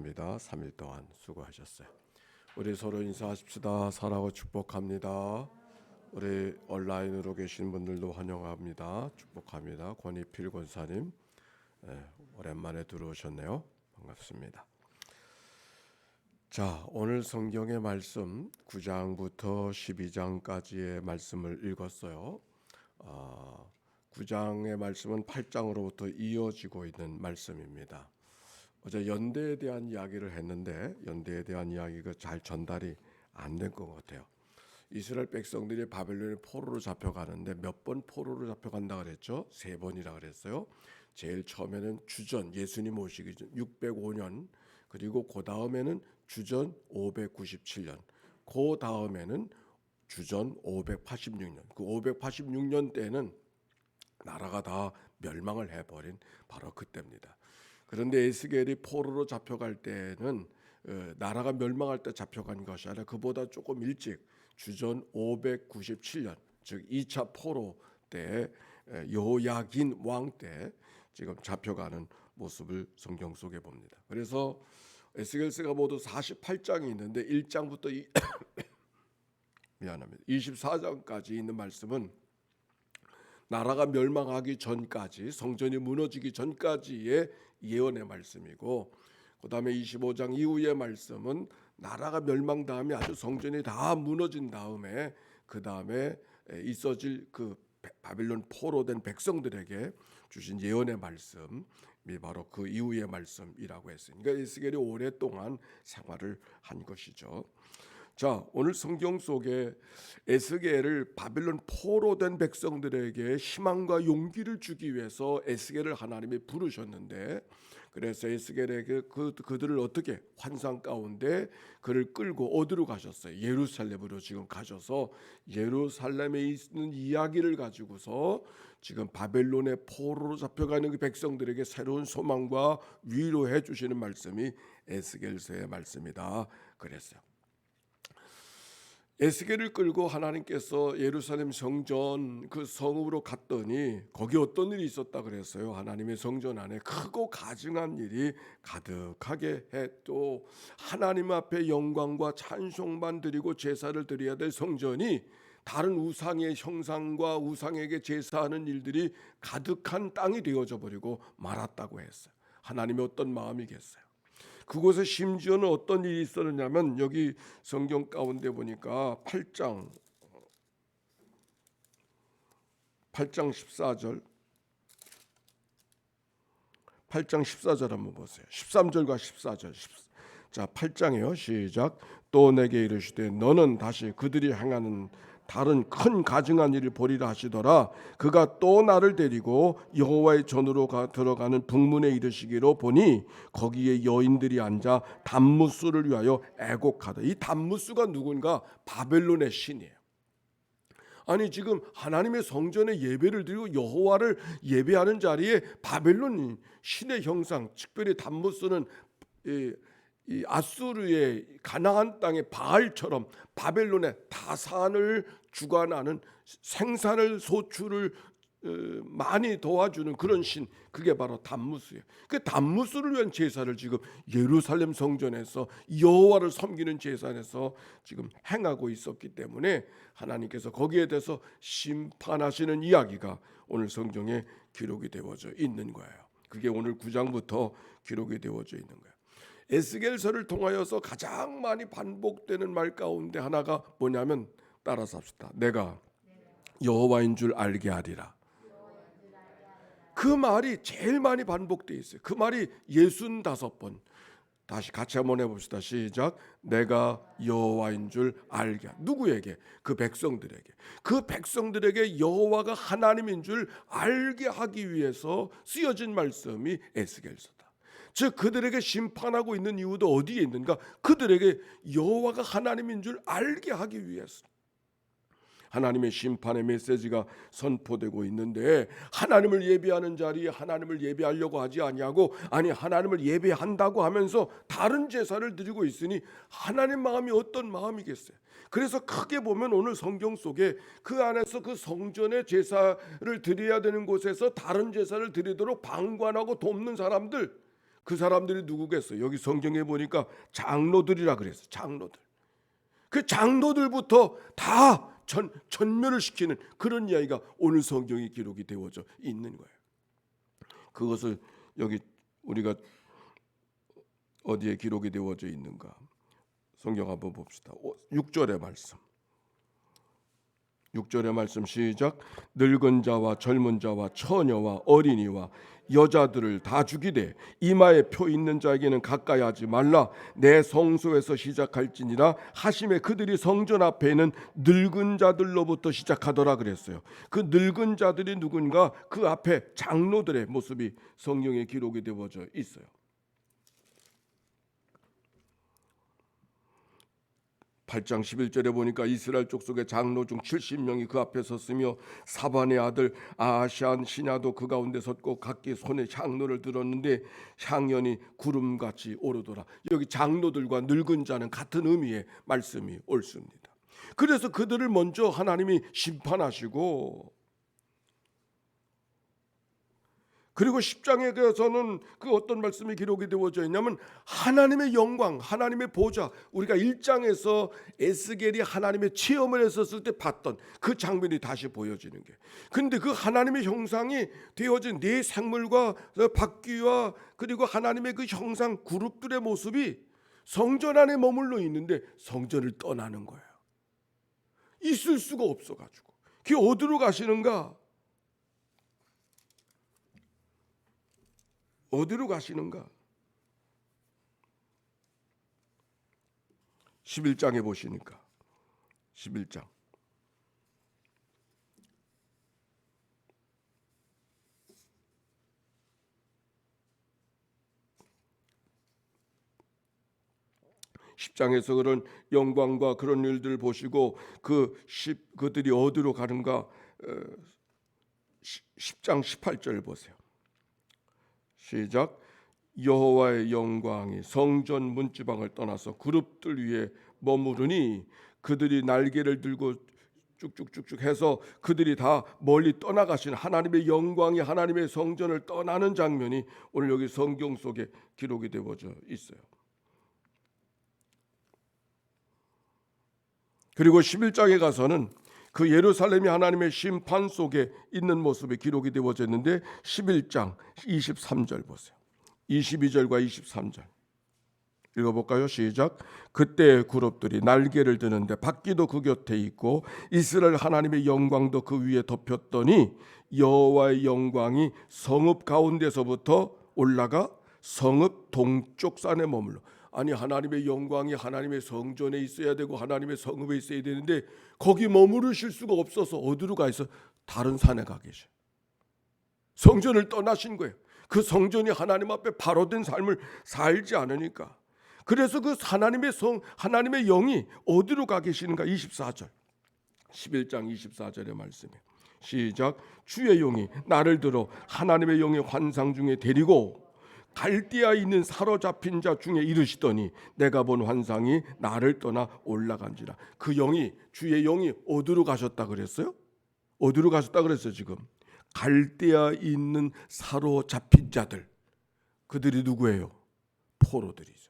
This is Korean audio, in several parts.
감사합니다. 3일 동안 수고하셨어요. 우리 서로 인사하십시다. 사랑하고 축복합니다. 우리 온라인으로 계신 분들도 환영합니다. 축복합니다. 권희필 권사님, 오랜만에 들어오셨네요. 반갑습니다. 자, 오늘 성경의 말씀 9장부터 12장까지의 말씀을 읽었어요. 9장의 말씀은 8장으로부터 이어지고 있는 말씀입니다. 어제 연대에 대한 이야기를 했는데 연대에 대한 이야기가 잘 전달이 안 된 것 같아요. 이스라엘 백성들이 바벨론의 포로로 잡혀가는데 몇 번 포로로 잡혀간다 그랬죠? 3번이라 그랬어요. 제일 처음에는 주전 예수님 오시기 전 605년, 그리고 그 다음에는 주전 597년, 그 다음에는 주전 586년. 그 586년 때는 나라가 다 멸망을 해버린 바로 그때입니다. 그런데 에스겔이 포로로 잡혀갈 때는 나라가 멸망할 때 잡혀간 것이 아니라 그보다 조금 일찍 주전 597년, 즉 2차 포로 때 여호야긴 왕 때 지금 잡혀가는 모습을 성경 속에 봅니다. 그래서 에스겔서가 모두 48장이 있는데 1장부터 미안합니다. 24장까지 있는 말씀은 나라가 멸망하기 전까지, 성전이 무너지기 전까지의 예언의 말씀이고, 그 다음에 25장 이후의 말씀은 나라가 멸망 다음에 아주 성전이 다 무너진 다음에 그 다음에 있어질 그 바빌론 포로된 백성들에게 주신 예언의 말씀이 바로 그 이후의 말씀이라고 했으니까 그러니까 에스겔이 오랫동안 생활을 한 것이죠. 자, 오늘 성경 속에 에스겔을 바빌론 포로된 백성들에게 희망과 용기를 주기 위해서 에스겔을 하나님이 부르셨는데, 그래서 에스겔에게 그들을 어떻게 환상 가운데 그를 끌고 어디로 가셨어요? 예루살렘으로 지금 가셔서 예루살렘에 있는 이야기를 가지고서 지금 바벨론의 포로로 잡혀가는 그 백성들에게 새로운 소망과 위로해 주시는 말씀이 에스겔서의 말씀이다 그랬어요. 에스겔을 끌고 하나님께서 예루살렘 성전 그 성읍으로 갔더니 거기 어떤 일이 있었다 그랬어요. 하나님의 성전 안에 크고 가증한 일이 가득하게 해, 또 하나님 앞에 영광과 찬송만 드리고 제사를 드려야 될 성전이 다른 우상의 형상과 우상에게 제사하는 일들이 가득한 땅이 되어져 버리고 말았다고 했어요. 하나님의 어떤 마음이겠어요. 그곳에 심지어는 어떤 일이 있었느냐면 여기 성경 가운데 보니까 8장 14절 8장 14절 한번 보세요. 13절과 14절. 자, 8장이요. 시작. 또 내게 이르시되 너는 다시 그들이 행하는 다른 큰 가증한 일을 보리라 하시더라. 그가 또 나를 데리고 여호와의 전으로 들어가는 북문에 이르시기로 보니 거기에 여인들이 앉아 단무스를 위하여 애곡하다. 이 단무스가 누군가? 바벨론의 신이에요. 아니 지금 하나님의 성전에 예배를 드리고 여호와를 예배하는 자리에 바벨론 신의 형상, 특별히 단무스는 이 아수르의 가나안 땅의 바알처럼 바벨론의 다산을 주관하는 생산을 소출을 많이 도와주는 그런 신, 그게 바로 단무스예요. 그 단무스를 위한 제사를 지금 예루살렘 성전에서 여호와를 섬기는 제사에서 지금 행하고 있었기 때문에 하나님께서 거기에 대해서 심판하시는 이야기가 오늘 성경에 기록이 되어져 있는 거예요. 그게 오늘 9장부터 기록이 되어져 있는 거예요. 에스겔서를 통하여서 가장 많이 반복되는 말 가운데 하나가 뭐냐면 따라서 합시다. 내가 여호와인 줄 알게 하리라. 그 말이 제일 많이 반복되어 있어요. 그 말이 65번. 다시 같이 한번 해봅시다. 시작. 내가 여호와인 줄 알게. 누구에게? 그 백성들에게. 그 백성들에게 여호와가 하나님인 줄 알게 하기 위해서 쓰여진 말씀이 에스겔서다. 즉 그들에게 심판하고 있는 이유도 어디에 있는가? 그들에게 여호와가 하나님인 줄 알게 하기 위해서 하나님의 심판의 메시지가 선포되고 있는데, 하나님을 예배하는 자리에 하나님을 예배하려고 하지 아니하고, 아니 하나님을 예배한다고 하면서 다른 제사를 드리고 있으니 하나님 마음이 어떤 마음이겠어요? 그래서 크게 보면 오늘 성경 속에 그 안에서 그 성전의 제사를 드려야 되는 곳에서 다른 제사를 드리도록 방관하고 돕는 사람들, 그 사람들이 누구겠어요? 여기 성경에 보니까 장로들이라 그랬어요. 장로들. 그 장로들부터 다 전멸을 시키는 그런 이야기가 오늘 성경에 기록이 되어져 있는 거예요. 그것을 여기 우리가 어디에 기록이 되어져 있는가? 성경 한번 봅시다. 6절의 말씀. 6절의 말씀 시작. 늙은 자와 젊은 자와 처녀와 어린이와 여자들을 다 죽이되 이마에 표 있는 자에게는 가까이 하지 말라. 내 성소에서 시작할지니라 하심에 그들이 성전 앞에 있는 늙은 자들로부터 시작하더라 그랬어요. 그 늙은 자들이 누군가? 그 앞에 장로들의 모습이 성경에 기록이 되어져 있어요. 8장 11절에 보니까 이스라엘 족속의 장로 중 70명이 그 앞에 섰으며 사반의 아들 아하시안 신하도 그 가운데 섰고 각기 손에 향로를 들었는데 향연이 구름같이 오르더라. 여기 장로들과 늙은 자는 같은 의미의 말씀이 옳습니다. 그래서 그들을 먼저 하나님이 심판하시고, 그리고 10장에 가서는 그 어떤 말씀이 기록이 되어져 있냐면 하나님의 영광, 하나님의 보좌, 우리가 1장에서 에스겔이 하나님의 체험을 했었을 때 봤던 그 장면이 다시 보여지는 게, 근데 그 하나님의 형상이 되어진 네 생물과 바퀴와 그리고 하나님의 그 형상 그룹들의 모습이 성전 안에 머물러 있는데 성전을 떠나는 거예요. 있을 수가 없어가지고. 그게 어디로 가시는가? 어디로 가시는가? 11장에 보시니까 11장 10장에서 그런 영광과 그런 일들을 보시고 그들이 어디로 가는가? 10장 18절 보세요. 시작. 여호와의 영광이 성전 문지방을 떠나서 그룹들 위에 머무르니 그들이 날개를 들고 쭉쭉쭉쭉 해서 그들이 다 멀리 떠나가신 하나님의 영광이 하나님의 성전을 떠나는 장면이 오늘 여기 성경 속에 기록이 되어져 있어요. 그리고 11장에 가서는 그 예루살렘이 하나님의 심판 속에 있는 모습이 기록이 되어져 있는데 11장 23절 보세요. 22절과 23절 읽어볼까요? 시작. 그때 그룹들이 날개를 드는데 바퀴도 그 곁에 있고 이스라엘 하나님의 영광도 그 위에 덮였더니 여호와의 영광이 성읍 가운데서부터 올라가 성읍 동쪽 산에 머물러. 아니, 하나님의 영광이 하나님의 성전에 있어야 되고 하나님의 성읍에 있어야 되는데 거기 머무르실 수가 없어서 어디로 가 있어? 다른 산에 가 계셔. 성전을 떠나신 거예요. 그 성전이 하나님 앞에 바로 된 삶을 살지 않으니까. 그래서 그 하나님의 영이 어디로 가 계시는가? 24절 11장 24절의 말씀에 시작. 주의 영이 나를 들어 하나님의 영의 환상 중에 데리고 갈대아에 있는 사로잡힌 자 중에 이르시더니 내가 본 환상이 나를 떠나 올라간지라. 그 영이, 주의 영이 어디로 가셨다 그랬어요? 어디로 가셨다 그랬어요? 지금 갈대아에 있는 사로잡힌 자들, 그들이 누구예요? 포로들이죠.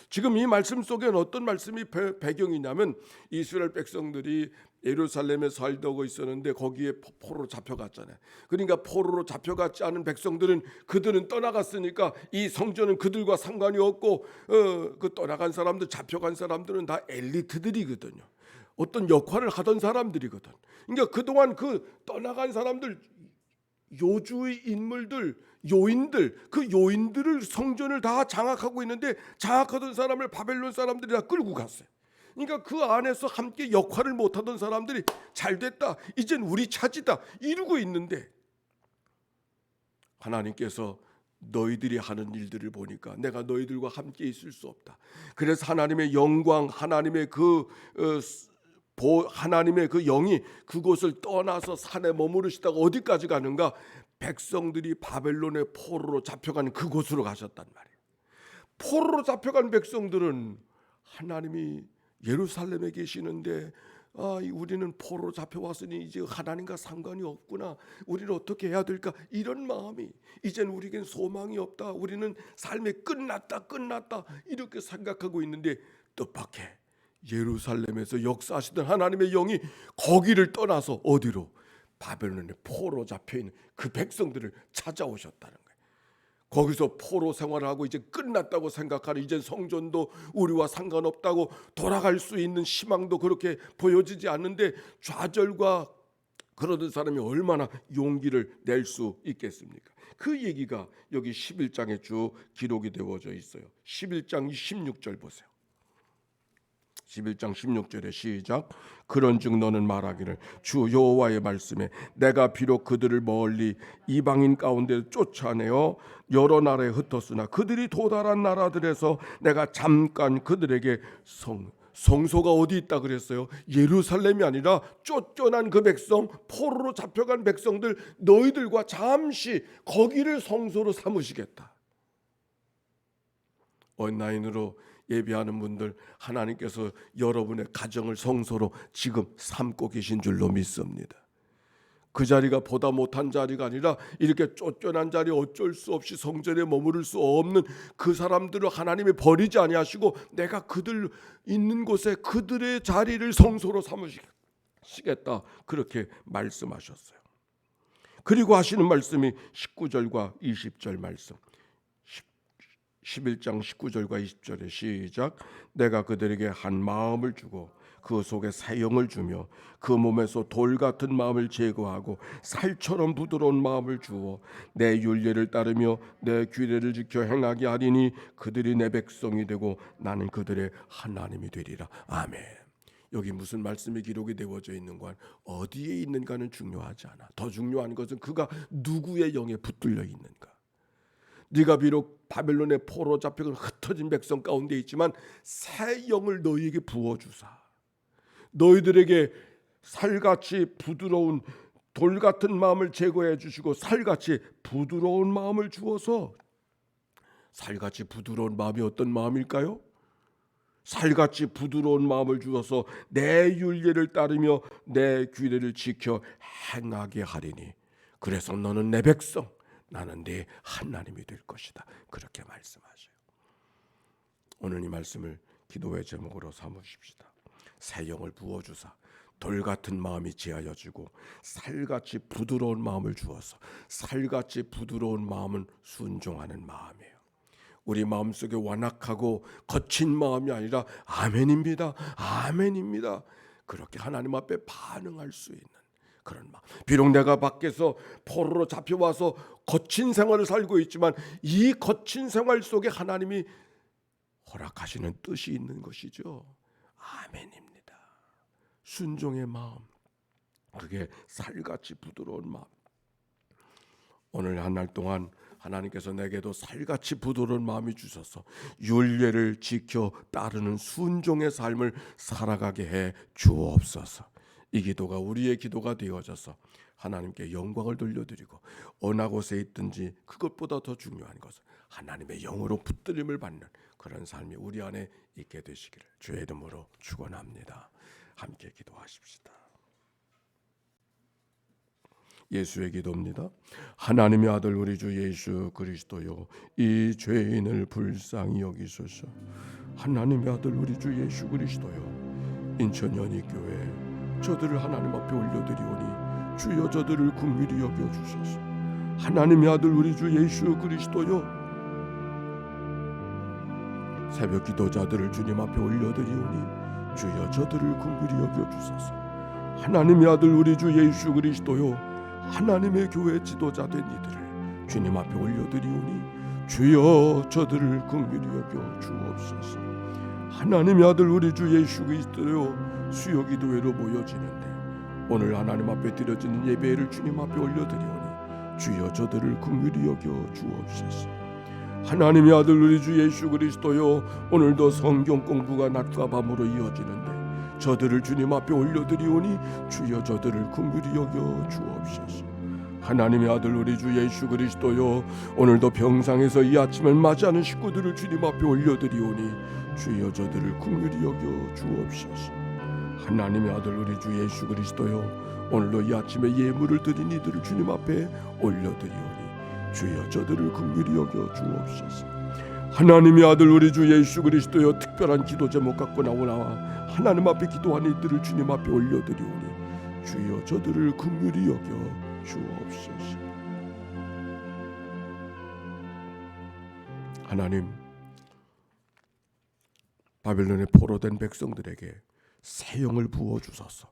지금 이 말씀 속에는 어떤 말씀이 배경이냐면 이스라엘 백성들이 예루살렘에 살고 있었는데 거기에 포로로 잡혀갔잖아요. 그러니까 포로로 잡혀갔지 않은 백성들은 그들은 떠나갔으니까 이 성전은 그들과 상관이 없고 그 떠나간 사람들, 잡혀간 사람들은 다 엘리트들이거든요. 어떤 역할을 하던 사람들이거든. 그러니까 그동안 그 떠나간 사람들, 요주의 인물들, 요인들, 그 요인들을 성전을 다 장악하고 있는데 장악하던 사람을 바벨론 사람들이 다 끌고 갔어요. 그러니까 그 안에서 함께 역할을 못하던 사람들이 잘됐다, 이젠 우리 차지다 이러고 있는데 하나님께서 너희들이 하는 일들을 보니까 내가 너희들과 함께 있을 수 없다. 그래서 하나님의 영광, 하나님의 하나님의 그 영이 그곳을 떠나서 산에 머무르시다가 어디까지 가는가? 백성들이 바벨론의 포로로 잡혀가는 그곳으로 가셨단 말이에요. 포로로 잡혀간 백성들은 하나님이 예루살렘에 계시는데 우리는 포로 잡혀왔으니 이제 하나님과 상관이 없구나. 우리는 어떻게 해야 될까? 이런 마음이, 이제는 우리에겐 소망이 없다. 우리는 삶이 끝났다 이렇게 생각하고 있는데, 뜻밖의 예루살렘에서 역사하시던 하나님의 영이 거기를 떠나서 어디로? 바벨론의 포로 잡혀있는 그 백성들을 찾아오셨다는 거예요. 거기서 포로 생활을 하고 이제 끝났다고 생각하는, 이제 성전도 우리와 상관없다고, 돌아갈 수 있는 희망도 그렇게 보여지지 않는데 좌절과 그러던 사람이 얼마나 용기를 낼 수 있겠습니까? 그 얘기가 여기 11장에 쭉 기록이 되어져 있어요. 11장 16절 보세요. 11장 16절에 시작. 그런즉 너는 말하기를 주 여호와의 말씀에 내가 비록 그들을 멀리 이방인 가운데 쫓아내어 여러 나라에 흩었으나 그들이 도달한 나라들에서 내가 잠깐 그들에게 성소가 어디 있다 그랬어요? 예루살렘이 아니라 쫓겨난 그 백성, 포로로 잡혀간 백성들, 너희들과 잠시 거기를 성소로 삼으시겠다. 온라인으로 예배하는 분들, 하나님께서 여러분의 가정을 성소로 지금 삼고 계신 줄로 믿습니다. 그 자리가 보다 못한 자리가 아니라 이렇게 쫓겨난 자리, 어쩔 수 없이 성전에 머무를 수 없는 그 사람들을 하나님이 버리지 아니하시고 내가 그들 있는 곳에 그들의 자리를 성소로 삼으시겠다, 그렇게 말씀하셨어요. 그리고 하시는 말씀이 19절과 20절 말씀, 11장 19절과 20절에 시작. 내가 그들에게 한 마음을 주고 그 속에 새 영을 주며 그 몸에서 돌 같은 마음을 제거하고 살처럼 부드러운 마음을 주어 내 율례를 따르며 내 규례를 지켜 행하게 하리니 그들이 내 백성이 되고 나는 그들의 하나님이 되리라. 아멘. 여기 무슨 말씀이 기록이 되어져 있는가, 어디에 있는가는 중요하지 않아. 더 중요한 것은 그가 누구의 영에 붙들려 있는가. 네가 비록 바벨론의 포로 잡혀간 흩어진 백성 가운데 있지만 새 영을 너희에게 부어주사 너희들에게 살같이 부드러운 돌 같은 마음을 제거해 주시고 살같이 부드러운 마음을 주어서, 살같이 부드러운 마음이 어떤 마음일까요? 살같이 부드러운 마음을 주어서 내 율례를 따르며 내 규례를 지켜 행하게 하리니 그래서 너는 내 백성, 나는 네 하나님이 될 것이다. 그렇게 말씀하셔요. 오늘 이 말씀을 기도의 제목으로 삼으십시다. 새 영을 부어주사 돌 같은 마음이 제하여지고 살같이 부드러운 마음을 주어서, 살같이 부드러운 마음은 순종하는 마음이에요. 우리 마음속에 완악하고 거친 마음이 아니라 아멘입니다, 아멘입니다, 그렇게 하나님 앞에 반응할 수 있는 그런 마음. 비록 내가 밖에서 포로로 잡혀와서 거친 생활을 살고 있지만 이 거친 생활 속에 하나님이 허락하시는 뜻이 있는 것이죠. 아멘입니다. 순종의 마음, 그게 살같이 부드러운 마음. 오늘 한 날 동안 하나님께서 내게도 살같이 부드러운 마음이 주셔서 율례를 지켜 따르는 순종의 삶을 살아가게 해 주옵소서. 이 기도가 우리의 기도가 되어져서 하나님께 영광을 돌려드리고 어느 곳에 있든지 그것보다 더 중요한 것은 하나님의 영으로 붙들림을 받는 그런 삶이 우리 안에 있게 되시기를 주의 이름으로 축원합니다. 함께 기도하십시다. 예수의 기도입니다. 하나님의 아들 우리 주 예수 그리스도요, 이 죄인을 불쌍히 여기소서. 하나님의 아들 우리 주 예수 그리스도요, 인천연희교회 저들을 하나님 앞에 올려드리오니 주여 저들을 긍휼히 여겨주소서. 하나님의 아들 우리 주 예수 그리스도요, 새벽 기도자들을 주님 앞에 올려드리오니 주여 저들을 긍휼히 여겨주소서. 하나님의 아들 우리 주 예수 그리스도요, 하나님의 교회 지도자 된 이들을 주님 앞에 올려드리오니 주여 저들을 긍휼히 여겨 주옵소서. 하나님의 아들 우리 주 예수 그리스도요, 수요 기도회로 모여지는데 오늘 하나님 앞에 드려지는 예배를 주님 앞에 올려드리오니 주여 저들을 긍휼히 여겨 주옵소서. 하나님의 아들 우리 주 예수 그리스도요, 오늘도 성경 공부가 낮과 밤으로 이어지는데 저들을 주님 앞에 올려드리오니 주여 저들을 긍휼히 여겨 주옵소서. 하나님의 아들 우리 주 예수 그리스도요, 오늘도 병상에서 이 아침을 맞이하는 식구들을 주님 앞에 올려드리오니 주여 저들을 긍휼히 여겨 주옵소서. 하나님의 아들 우리 주 예수 그리스도여, 오늘도 이 아침에 예물을 드린 이들을 주님 앞에 올려드리오니 주여 저들을 긍휼히 여겨 주옵소서. 하나님의 아들 우리 주 예수 그리스도여, 특별한 기도 제목 갖고 나와 하나님 앞에 기도하는 이들을 주님 앞에 올려드리오니 주여 저들을 긍휼히 여겨 주옵소서. 하나님, 바벨론에 포로된 백성들에게 새 영을 부어주소서.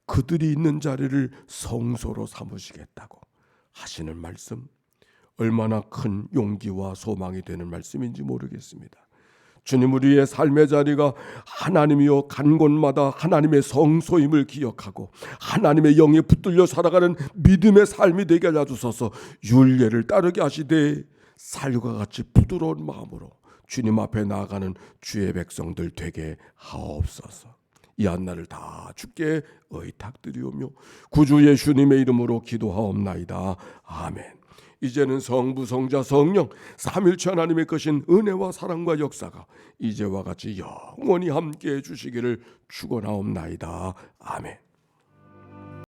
그들이 있는 자리를 성소로 삼으시겠다고 하시는 말씀, 얼마나 큰 용기와 소망이 되는 말씀인지 모르겠습니다. 주님, 우리의 삶의 자리가 하나님이여 간 곳마다 하나님의 성소임을 기억하고 하나님의 영에 붙들려 살아가는 믿음의 삶이 되게 하여 주소서. 율례를 따르게 하시되 살과 같이 부드러운 마음으로 주님 앞에 나아가는 주의 백성들 되게 하옵소서. 이 한날을 다 주께 의탁드리오며 구주 예수님의 이름으로 기도하옵나이다. 아멘. 이제는 성부 성자 성령 삼일체 하나님의 크신 은혜와 사랑과 역사가 이제와 같이 영원히 함께해 주시기를 축원하옵나이다. 아멘.